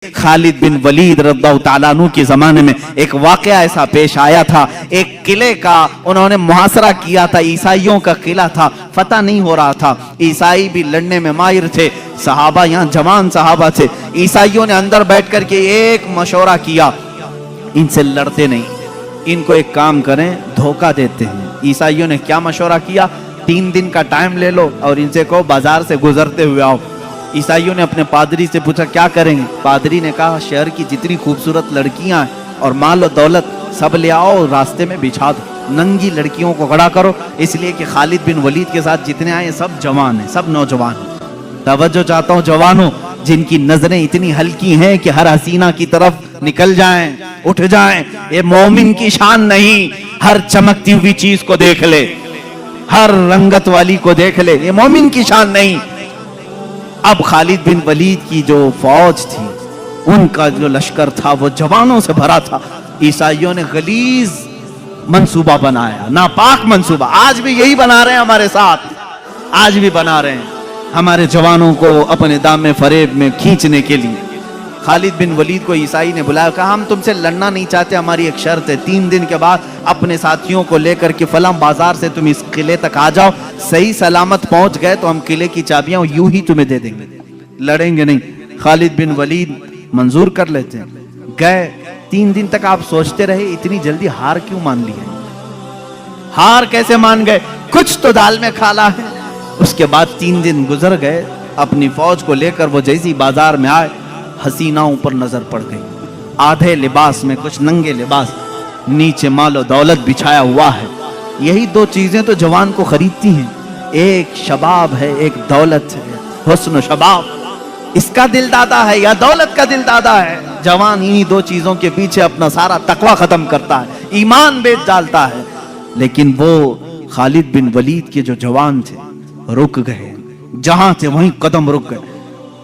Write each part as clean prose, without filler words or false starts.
खालिद बिन वलीद रज़ियल्लाहु ताला अन्हु के ज़माने में एक वाक़या ऐसा पेश आया था। एक किले का उन्होंने मुहासरा किया था, ईसाइयों का किला था, फतह नहीं हो रहा था। ईसाई भी लड़ने में माहिर थे, सहाबा यहाँ जवान सहाबा थे। ईसाइयों ने अंदर बैठ करके एक मशवरा किया, इनसे लड़ते नहीं, इनको एक काम करें, धोखा देते हैं। ईसाइयों ने क्या मशवरा किया, 3 दिन का टाइम ले लो और इनसे कहो बाजार से गुजरते हुए आओ। ईसाइयों ने अपने पादरी से पूछा क्या करेंगे। पादरी ने कहा शहर की जितनी खूबसूरत लड़कियां हैं और माल और दौलत सब ले आओ, रास्ते में बिछा दो, नंगी लड़कियों को खड़ा करो, इसलिए कि खालिद बिन वलीद के साथ जितने आए सब जवान हैं, सब नौजवान हैं। तवज्जो चाहता हूँ जवानों, जिनकी नजरें इतनी हल्की हैं कि हर हसीना की तरफ निकल जाएं, उठ जाएं, ये मोमिन की शान नहीं। हर चमकती हुई चीज को देख ले, हर रंगत वाली को देख ले, ये मोमिन की शान नहीं। अब खालिद बिन वलीद की जो फौज थी, उनका जो लश्कर था वो जवानों से भरा था। ईसाइयों ने गलीज मंसूबा बनाया, नापाक मंसूबा। आज भी यही बना रहे हैं हमारे साथ, आज भी बना रहे हैं हमारे जवानों को अपने दाम फरेब में खींचने के लिए। खालिद बिन वलीद को ईसाई ने बुलाया, कहा हम तुमसे लड़ना नहीं चाहते, हमारी एक शर्त है, 3 दिन के बाद अपने साथियों को लेकर के फलां बाजार से तुम इस किले तक आ जाओ, सही सलामत पहुंच गए तो हम किले की चाबियां यूं ही तुम्हें दे देंगे, लड़ेंगे नहीं। खालिद बिन वलीद मंजूर कर लेते हैं, गए। 3 दिन तक आप सोचते रहे इतनी जल्दी हार क्यों मान ली है, हार कैसे मान गए, कुछ तो दाल में खाला है। उसके बाद 3 दिन गुजर गए, अपनी फौज को लेकर वो जैसी बाजार में आए, हसीनाओं पर नजर पड़ गई, आधे लिबास में, कुछ नंगे लिबास, नीचे मालो दौलत बिछाया हुआ है। यही 2 चीजें तो जवान को खरीदती हैं, एक शबाब है, एक दौलत है। हुस्न शबाब इसका दिल दादा है या दौलत का दिल दादा है। जवान इन्हीं 2 चीजों के पीछे अपना सारा तकवा खत्म करता है, ईमान बेच डालता है। लेकिन वो खालिद बिन वलीद के जो जवान थे रुक गए, जहां थे वहीं कदम रुक गए।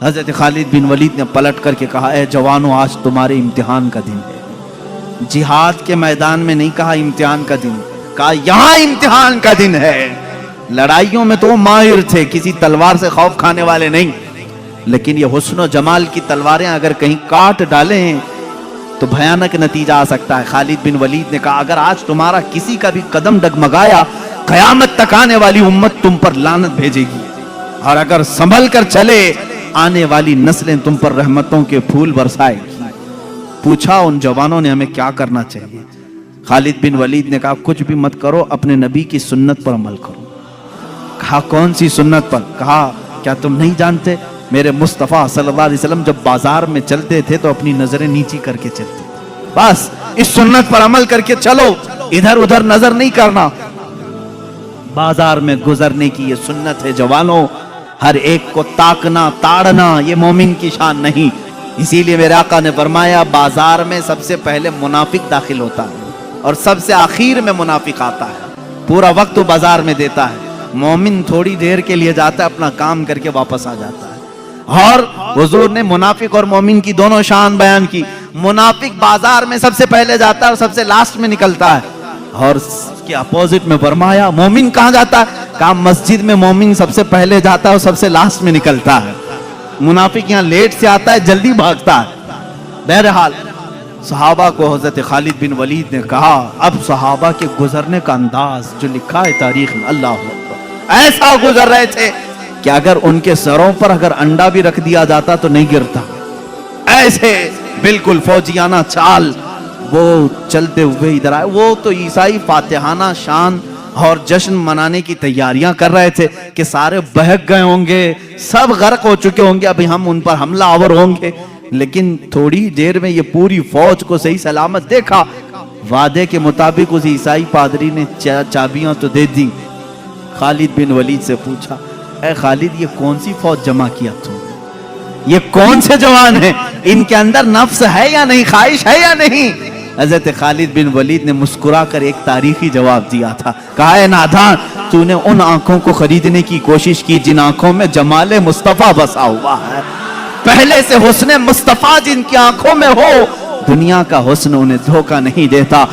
हजरत खालिद बिन वलीद ने पलट करके कहा, ए जवानों, आज तुम्हारे इम्तिहान का दिन है। जिहाद के मैदान में नहीं कहा इम्तिहान का दिन, कहा यहाँ इम्तिहान का दिन है। लड़ाइयों में तो माहिर थे, किसी तलवार से खौफ खाने वाले नहीं, लेकिन ये हुस्न जमाल की तलवारें अगर कहीं काट डालें तो भयानक नतीजा आ सकता है। खालिद बिन वलीद ने कहा अगर आज तुम्हारा किसी का भी कदम डगमगाया, कयामत तक आने वाली उम्मत तुम पर लानत भेजेगी, और अगर संभल कर चले आने वाली नस्लें तुम पर रहमतों के फूल बरसाएगी। पूछा उन जवानों ने हमें क्या करना चाहिए। खालिद बिन वलीद ने कहा कुछ भी मत करो, अपने नबी की सुन्नत पर अमल करो। कहा कौन सी सुन्नत पर। कहा क्या तुम नहीं जानते, मेरे मुस्तफ़ा सल्लल्लाहु अलैहि वसल्लम जब बाजार में चलते थे तो अपनी नजरें नीची करके चलते थे। बस इस सुन्नत पर अमल करके चलो, इधर उधर नजर नहीं करना। बाजार में गुजरने की ये सुन्नत है जवानों। हर एक को ताकना, ताड़ना, ये मोमिन की शान नहीं। इसीलिए मेरे आका ने फरमाया बाजार में सबसे पहले मुनाफिक दाखिल होता है और सबसे आखिर में मुनाफिक आता है। पूरा वक्त वो बाजार में देता है, मोमिन थोड़ी देर के लिए जाता है, अपना काम करके वापस आ जाता है। और हुजूर ने मुनाफिक और मोमिन की दोनों शान बयान की। मुनाफिक बाजार में सबसे पहले जाता है और सबसे लास्ट में निकलता है, और उसके अपोजिट में फरमाया मोमिन कहाँ जाता है। कहा मस्जिद में मोमिन सबसे पहले जाता है और सबसे लास्ट में निकलता है। मुनाफिक यहाँ लेट से आता है, जल्दी भागता है। बहरहाल सहाबा को हजरत खालिद बिन वलीद ने कहा, अब सहाबा के गुजरने का अंदाज जो लिखा है तारीख में, अल्लाह अकबर, ऐसा गुजर रहे थे कि अगर उनके सरों पर अगर अंडा भी रख दिया जाता तो नहीं गिरता। ऐसे बिल्कुल फौजियाना चाल वो चलते हुए इधर आए। वो तो ईसाई फातिहाना शान और जश्न मनाने की तैयारियां कर रहे थे कि सारे बहक गए होंगे, सब गर्क हो चुके होंगे, अभी हम उन पर हमला आवर होंगे। लेकिन थोड़ी देर में ये पूरी फौज को सही सलामत देखा। वादे के मुताबिक उस ईसाई पादरी ने चाबियां तो दे दी। खालिद बिन वलीद से पूछा, ए खालिद, ये कौन सी फौज जमा किया तुम, ये कौन से जवान हैं, इनके अंदर नफ्स है या नहीं, ख्वाहिश है या नहीं। हजरत खालिद बिन वलीद ने मुस्कुरा कर एक तारीखी जवाब दिया था। कहा है नादान, तूने उन आंखों को खरीदने की कोशिश की जिन आंखों में जमाले मुस्तफा बसा हुआ है। पहले से हुस्न मुस्तफा जिनकी आंखों में हो, दुनिया का हुस्न उन्हें धोखा नहीं देता।